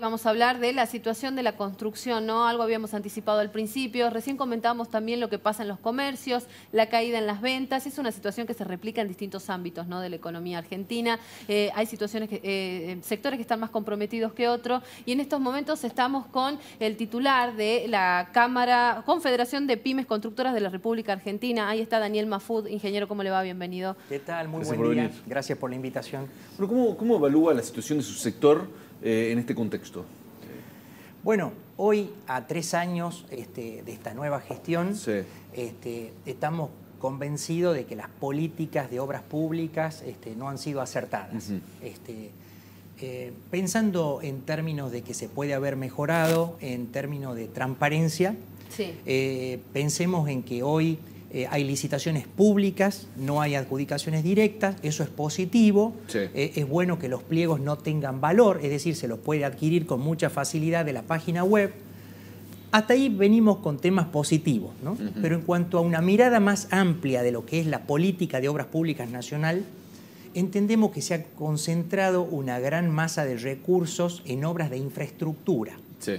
Vamos a hablar de la situación de la construcción, ¿no? Algo habíamos anticipado al principio. Recién comentábamos también lo que pasa en los comercios, la caída en las ventas. Es una situación que se replica en distintos ámbitos, ¿no?, de la economía argentina. Hay situaciones, sectores que están más comprometidos que otros. Y en estos momentos estamos con el titular de la Confederación de Pymes Constructoras de la República Argentina. Ahí está Daniel Mafud. Ingeniero, ¿cómo le va? Bienvenido. ¿Qué tal? Muy buen día. Gracias por la invitación. Bueno, ¿cómo evalúa la situación de su sector en este contexto? Bueno, hoy, a 3 años de esta nueva gestión, Sí. Estamos convencidos de que las políticas de obras públicas no han sido acertadas. Pensando en términos de que se puede haber mejorado, en términos de transparencia, Sí. Pensemos en que hoy hay licitaciones públicas, no hay adjudicaciones directas, eso es positivo. Sí. Es bueno que los pliegos no tengan valor, es decir, se los puede adquirir con mucha facilidad de la página web. Hasta ahí venimos con temas positivos, ¿no? Pero en cuanto a una mirada más amplia de lo que es la política de obras públicas nacional, entendemos que se ha concentrado una gran masa de recursos en obras de infraestructura. Sí.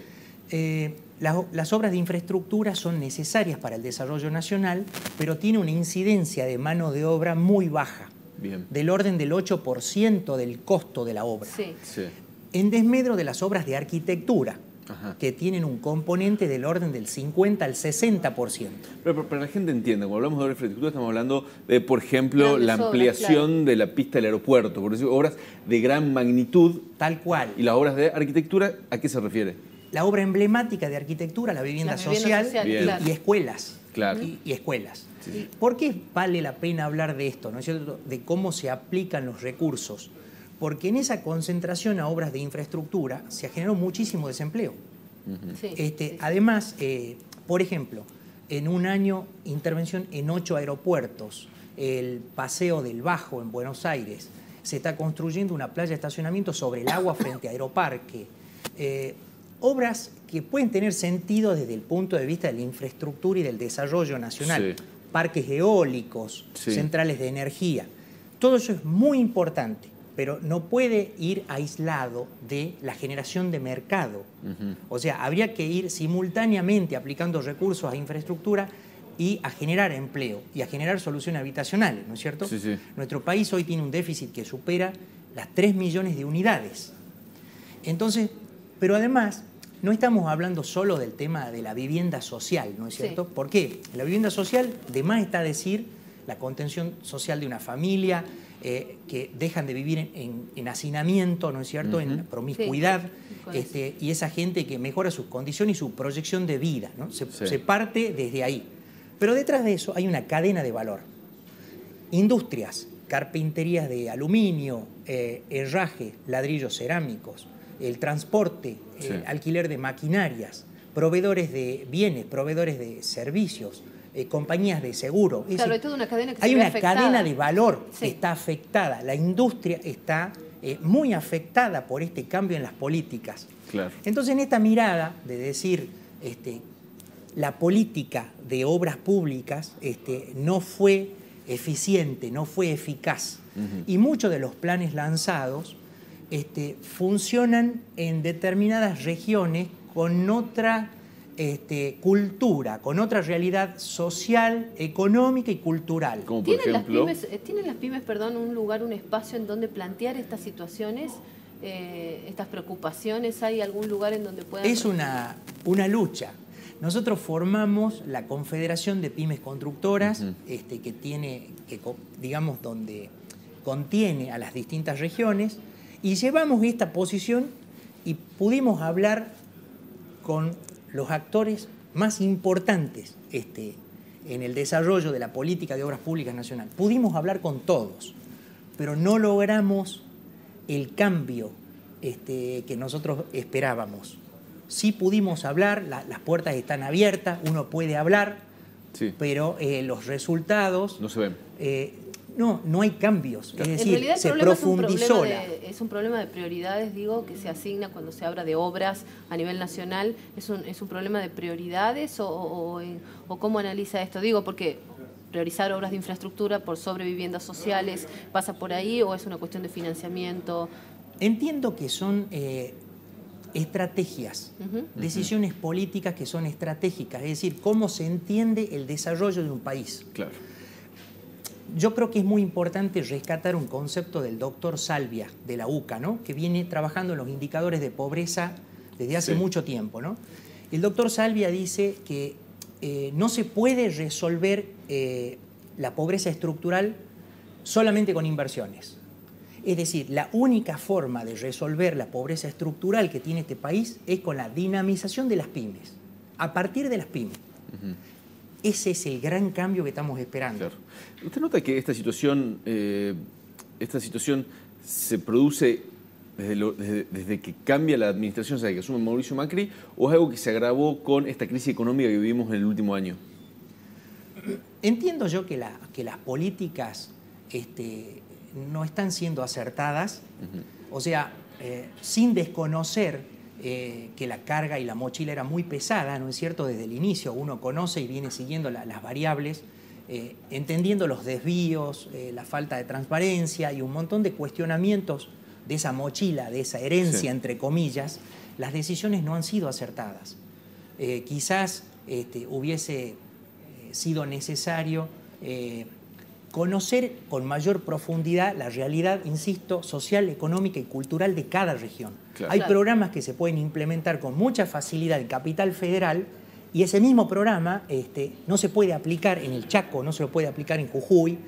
Las obras de infraestructura son necesarias para el desarrollo nacional, pero tiene una incidencia de mano de obra muy baja, Bien. del orden del 8% del costo de la obra. Sí. Sí. En desmedro de las obras de arquitectura, Ajá. que tienen un componente del orden del 50 al 60%. Pero para que la gente entienda, cuando hablamos de obra de infraestructura estamos hablando de, por ejemplo, Grandes la obras, ampliación claro, de la pista del aeropuerto, por decir, obras de gran magnitud. Tal cual. ¿Y las obras de arquitectura a qué se refiere? La obra emblemática de arquitectura, la vivienda Las viviendas social sociales, claro. y escuelas. Claro. Y escuelas. Sí. ¿Por qué vale la pena hablar de esto, ¿no es cierto?, de cómo se aplican los recursos? Porque en esa concentración a obras de infraestructura se generó muchísimo desempleo. Sí, sí. Además, por ejemplo, en un año, intervención en 8 aeropuertos, el Paseo del Bajo en Buenos Aires, se está construyendo una playa de estacionamiento sobre el agua frente a Aeroparque. Obras que pueden tener sentido desde el punto de vista de la infraestructura y del desarrollo nacional. Sí. Parques eólicos, Sí. centrales de energía. Todo eso es muy importante, pero no puede ir aislado de la generación de mercado. O sea, habría que ir simultáneamente aplicando recursos a infraestructura y a generar empleo y a generar soluciones habitacionales, ¿no es cierto? Sí, sí. Nuestro país hoy tiene un déficit que supera las 3 millones de unidades. Entonces, pero además, no estamos hablando solo del tema de la vivienda social, ¿no es cierto? Sí. ¿Por qué? La vivienda social, de más está decir la contención social de una familia, que dejan de vivir en hacinamiento, ¿no es cierto?, en promiscuidad, Sí. Y esa gente que mejora sus condiciones y su proyección de vida, ¿no? Sí. Se parte desde ahí. Pero detrás de eso hay una cadena de valor. Industrias, carpinterías de aluminio, herraje, ladrillos cerámicos, el transporte, Sí. alquiler de maquinarias, proveedores de bienes, proveedores de servicios, compañías de seguro. Claro, hay toda una cadena que hay se ve una afectada. cadena de valor Sí. que está afectada. La industria está muy afectada por este cambio en las políticas. Claro. Entonces, en esta mirada de decir la política de obras públicas no fue eficiente, no fue eficaz. Y muchos de los planes lanzados funcionan en determinadas regiones con otra cultura, con otra realidad social, económica y cultural. Como por ejemplo... ¿Tienen las pymes, un lugar, un espacio en donde plantear estas situaciones, estas preocupaciones? ¿Hay algún lugar en donde puedan...? Es una lucha. Nosotros formamos la Confederación de Pymes Constructoras, digamos, donde contiene a las distintas regiones, y llevamos esta posición y pudimos hablar con los actores más importantes en el desarrollo de la política de obras públicas nacional. Pudimos hablar con todos, pero no logramos el cambio que nosotros esperábamos. Sí pudimos hablar, las puertas están abiertas, uno puede hablar, Sí. pero los resultados... No se ven. No hay cambios, es decir, en realidad el se problema profundizó. es un problema de prioridades, digo, que se asigna cuando se habla de obras a nivel nacional. ¿Es un problema de prioridades o cómo analiza esto? Digo, porque priorizar obras de infraestructura por sobre viviendas sociales pasa por ahí, o es una cuestión de financiamiento. Entiendo que son estrategias, decisiones políticas que son estratégicas, es decir, cómo se entiende el desarrollo de un país. Claro. Yo creo que es muy importante rescatar un concepto del doctor Salvia, de la UCA, ¿no? Que viene trabajando en los indicadores de pobreza desde hace mucho tiempo, ¿no? El doctor Salvia dice que no se puede resolver la pobreza estructural solamente con inversiones. Es decir, la única forma de resolver la pobreza estructural que tiene este país es con la dinamización de las pymes, a partir de las pymes. Ese es el gran cambio que estamos esperando. Claro. ¿Usted nota que esta situación se produce desde que cambia la administración, o sea, que asume Mauricio Macri, o es algo que se agravó con esta crisis económica que vivimos en el último año? Entiendo yo que las políticas no están siendo acertadas, o sea, sin desconocer que la carga y la mochila era muy pesada, ¿no es cierto? Desde el inicio uno conoce y viene siguiendo las variables, entendiendo los desvíos, la falta de transparencia y un montón de cuestionamientos de esa mochila, de esa herencia, entre comillas, las decisiones no han sido acertadas. Quizás hubiese sido necesario conocer con mayor profundidad la realidad, insisto, social, económica y cultural de cada región. Claro. Hay programas que se pueden implementar con mucha facilidad en Capital Federal y ese mismo programa no se puede aplicar en el Chaco, no se lo puede aplicar en Jujuy,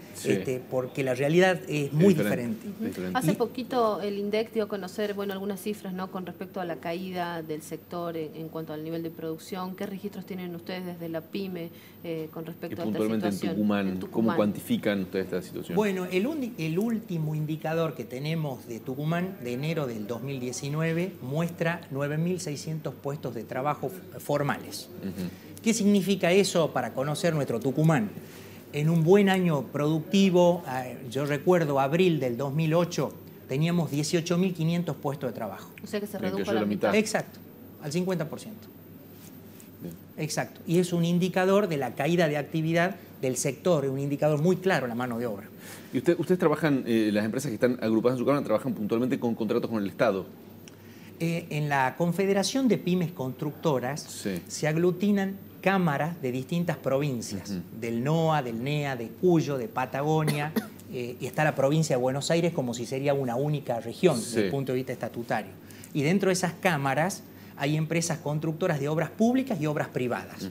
porque la realidad es muy diferente. Hace poquito el INDEC dio a conocer algunas cifras, ¿no?, con respecto a la caída del sector en cuanto al nivel de producción. ¿Qué registros tienen ustedes desde la PYME con respecto a esta situación? En Tucumán, ¿cómo cuantifican ustedes esta situación? Bueno, el último indicador que tenemos de Tucumán, de enero del 2019, muestra 9.600 puestos de trabajo formales. ¿Qué significa eso para conocer nuestro Tucumán? En un buen año productivo, yo recuerdo abril del 2008, teníamos 18.500 puestos de trabajo. O sea que se redujo a la mitad. Exacto, al 50%. Exacto. Y es un indicador de la caída de actividad del sector, es un indicador muy claro, la mano de obra. ¿Y ustedes trabajan, las empresas que están agrupadas en su cámara, trabajan puntualmente con contratos con el Estado? En la Confederación de Pymes Constructoras se aglutinan cámaras de distintas provincias, del NOA, del NEA, de Cuyo, de Patagonia, y está la provincia de Buenos Aires como si sería una única región desde el punto de vista estatutario. Y dentro de esas cámaras hay empresas constructoras de obras públicas y obras privadas.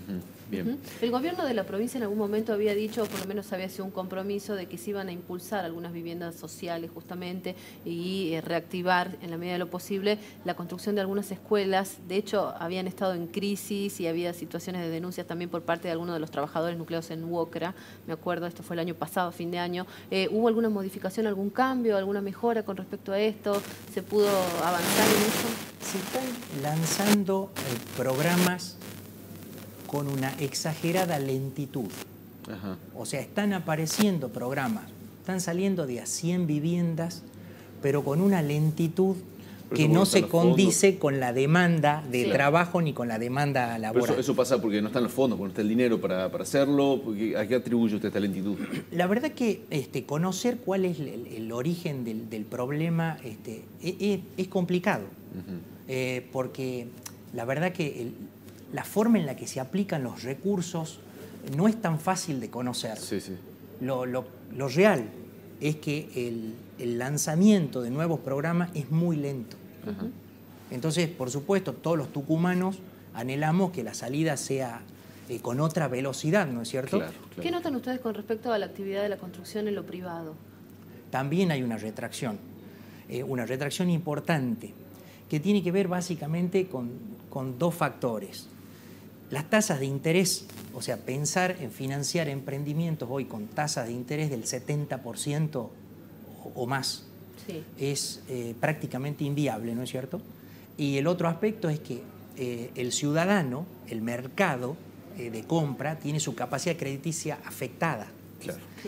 Bien. El gobierno de la provincia en algún momento había dicho, o por lo menos había sido un compromiso, de que se iban a impulsar algunas viviendas sociales justamente y reactivar en la medida de lo posible la construcción de algunas escuelas. De hecho, habían estado en crisis y había situaciones de denuncias también por parte de algunos de los trabajadores nucleados en Huocra. Me acuerdo, esto fue el año pasado, fin de año. ¿Hubo alguna modificación, algún cambio, alguna mejora con respecto a esto? ¿Se pudo avanzar en eso? Se están lanzando programas con una exagerada lentitud. O sea, están apareciendo programas, están saliendo de a 100 viviendas, pero con una lentitud que no se condice con la demanda de trabajo ni con la demanda laboral. Eso pasa porque no están los fondos, porque no está el dinero para hacerlo. ¿A qué atribuye usted esta lentitud? La verdad que conocer cuál es el origen del problema es complicado, porque la verdad que la forma en la que se aplican los recursos no es tan fácil de conocer. Lo real es que el lanzamiento de nuevos programas es muy lento. Entonces, por supuesto, todos los tucumanos anhelamos que la salida sea con otra velocidad, ¿no es cierto? Claro. ¿Qué notan ustedes con respecto a la actividad de la construcción en lo privado? También hay una retracción importante, que tiene que ver básicamente con dos factores. Las tasas de interés, o sea, pensar en financiar emprendimientos hoy con tasas de interés del 70% o más es prácticamente inviable, ¿no es cierto? Y el otro aspecto es que el ciudadano, el mercado de compra, tiene su capacidad crediticia afectada.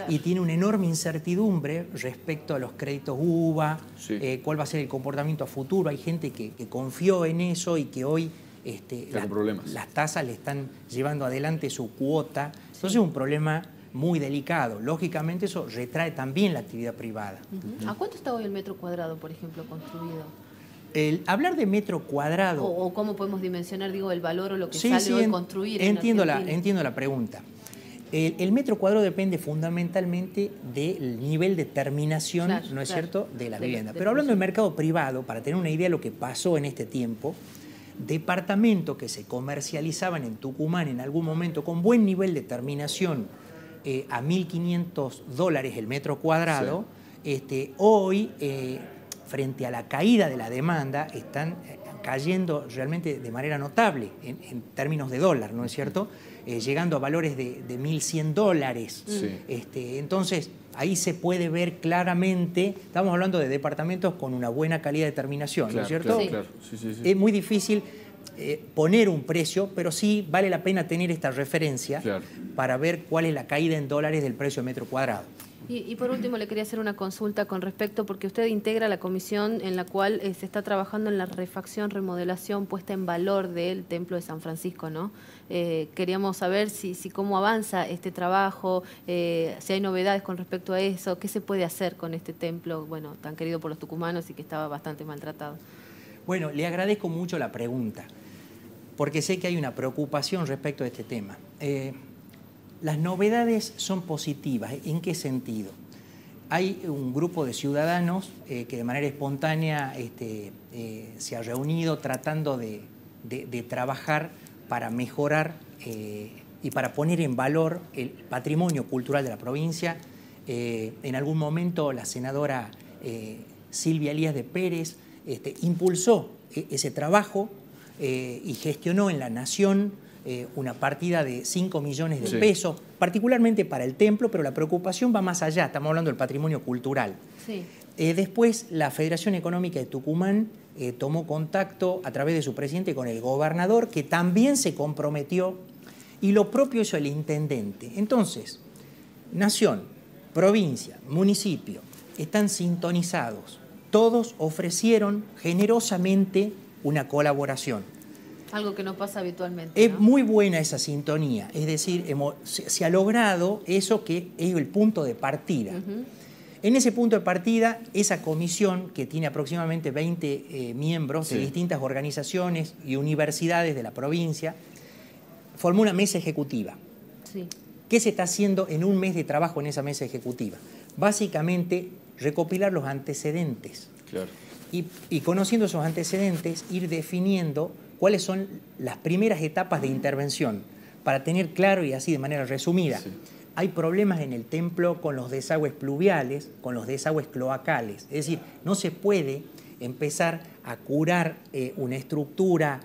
Y tiene una enorme incertidumbre respecto a los créditos UVA, cuál va a ser el comportamiento a futuro. Hay gente que confió en eso y que hoy las tasas le están llevando adelante su cuota. Entonces es un problema muy delicado. Lógicamente eso retrae también la actividad privada. ¿A cuánto está hoy el metro cuadrado, por ejemplo, construido? Hablar de metro cuadrado... O cómo podemos dimensionar, digo, el valor o lo que sí, sale sí, hoy construir entiendo en Argentina. entiendo la pregunta. El metro cuadrado depende fundamentalmente del nivel de terminación, Claro, ¿no es claro, cierto?, de la vivienda. de Pero hablando del producción. mercado privado, para tener una idea de lo que pasó en este tiempo, departamentos que se comercializaban en Tucumán en algún momento con buen nivel de terminación a $1.500 el metro cuadrado, sí. Hoy, frente a la caída de la demanda, están cayendo realmente de manera notable en términos de dólar, ¿no es cierto?, llegando a valores de $1.100. Sí. Entonces, ahí se puede ver claramente, estamos hablando de departamentos con una buena calidad de terminación, claro, ¿no es cierto? Claro, claro. Sí, sí, sí. Es muy difícil poner un precio, pero sí vale la pena tener esta referencia, claro, para ver cuál es la caída en dólares del precio de metro cuadrado. Y por último le quería hacer una consulta con respecto, porque usted integra la comisión en la cual se está trabajando en la refacción, remodelación, puesta en valor del Templo de San Francisco, ¿no? Queríamos saber si cómo avanza este trabajo, si hay novedades con respecto a eso, qué se puede hacer con este templo, bueno, tan querido por los tucumanos y que estaba bastante maltratado. Bueno, le agradezco mucho la pregunta, porque sé que hay una preocupación respecto a este tema. Las novedades son positivas. ¿En qué sentido? Hay un grupo de ciudadanos que de manera espontánea se ha reunido tratando de trabajar para mejorar y para poner en valor el patrimonio cultural de la provincia. En algún momento la senadora Silvia Elías de Pérez impulsó ese trabajo y gestionó en la Nación una partida de 5 millones de pesos, particularmente para el templo, pero la preocupación va más allá, estamos hablando del patrimonio cultural. Sí. Después la Federación Económica de Tucumán tomó contacto a través de su presidente con el gobernador, que también se comprometió, y lo propio hizo el intendente. Entonces, Nación, provincia, municipio, están sintonizados. Todos ofrecieron generosamente una colaboración. Algo que no pasa habitualmente, Es ¿no? muy buena esa sintonía, es decir, se ha logrado eso que es el punto de partida. En ese punto de partida, esa comisión, que tiene aproximadamente 20 miembros de distintas organizaciones y universidades de la provincia, formó una mesa ejecutiva. Sí. ¿Qué se está haciendo en un mes de trabajo en esa mesa ejecutiva? Básicamente, recopilar los antecedentes. Claro. Y conociendo esos antecedentes, ir definiendo cuáles son las primeras etapas de intervención, para tener claro y así de manera resumida. Sí. Hay problemas en el templo con los desagües pluviales, con los desagües cloacales. Es decir, no se puede empezar a curar una estructura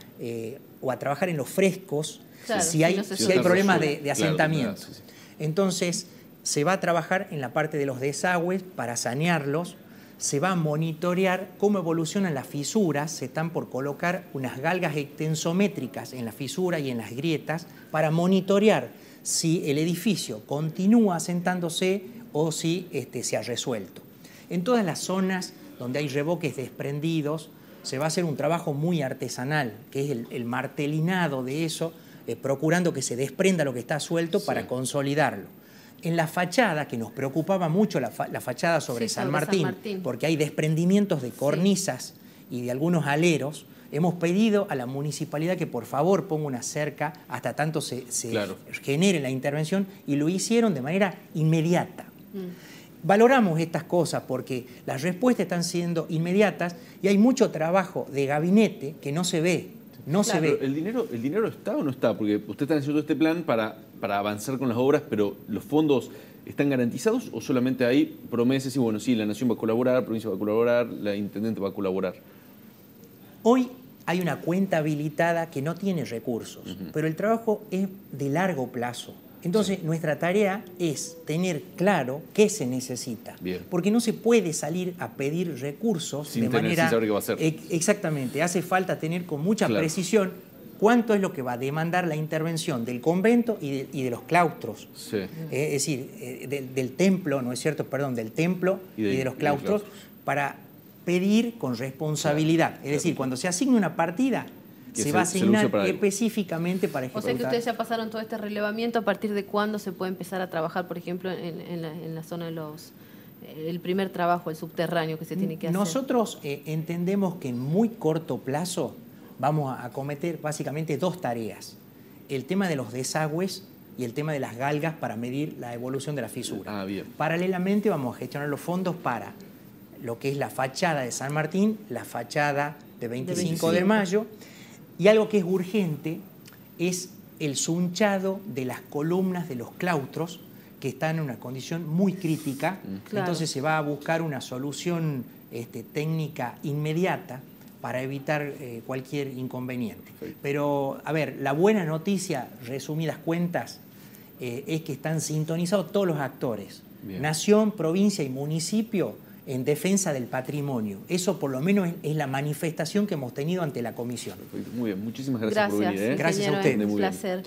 o a trabajar en los frescos, claro, si hay problemas de asentamiento. Claro, sí. Entonces, se va a trabajar en la parte de los desagües para sanearlos. Se va a monitorear cómo evolucionan las fisuras, se están por colocar unas galgas extensométricas en la fisura y en las grietas para monitorear si el edificio continúa asentándose o si se ha resuelto. En todas las zonas donde hay revoques desprendidos se va a hacer un trabajo muy artesanal, que es el martelinado de eso, procurando que se desprenda lo que está suelto para consolidarlo. En la fachada, que nos preocupaba mucho la fachada sobre San Martín, porque hay desprendimientos de cornisas y de algunos aleros, hemos pedido a la municipalidad que por favor ponga una cerca hasta tanto se genere la intervención, y lo hicieron de manera inmediata. Valoramos estas cosas porque las respuestas están siendo inmediatas y hay mucho trabajo de gabinete que no se ve. No se ve. ¿El dinero está o no está? Porque usted está haciendo este plan para avanzar con las obras, pero ¿los fondos están garantizados o solamente hay promesas y bueno, sí, la Nación va a colaborar, la provincia va a colaborar, la Intendente va a colaborar? Hoy hay una cuenta habilitada que no tiene recursos, pero el trabajo es de largo plazo. Entonces, nuestra tarea es tener claro qué se necesita. Bien. Porque no se puede salir a pedir recursos sin saber qué va a hacer. Exactamente. Hace falta tener con mucha precisión cuánto es lo que va a demandar la intervención del convento y de los claustros. Sí. Es decir, del templo, ¿no es cierto? Perdón, del templo y de los claustros, para pedir con responsabilidad. Es decir, cuando se asigne una partida, se va a asignar específicamente para ejecutar. O sea que ustedes ya pasaron todo este relevamiento. ¿A partir de cuándo se puede empezar a trabajar, por ejemplo, en la zona de los el primer trabajo, el subterráneo que se tiene que hacer? Nosotros entendemos que en muy corto plazo vamos a acometer básicamente 2 tareas. El tema de los desagües y el tema de las galgas para medir la evolución de la fisura. Bien. Paralelamente vamos a gestionar los fondos para lo que es la fachada de San Martín, la fachada de 25 de mayo, y algo que es urgente es el sunchado de las columnas de los claustros, que están en una condición muy crítica. Claro. Entonces se va a buscar una solución técnica inmediata para evitar cualquier inconveniente. Pero, a ver, la buena noticia, resumidas cuentas, es que están sintonizados todos los actores, bien, nación, provincia y municipio, en defensa del patrimonio. Eso por lo menos es la manifestación que hemos tenido ante la comisión. Perfecto. Muy bien, muchísimas gracias por venir. Gracias a usted. Un placer.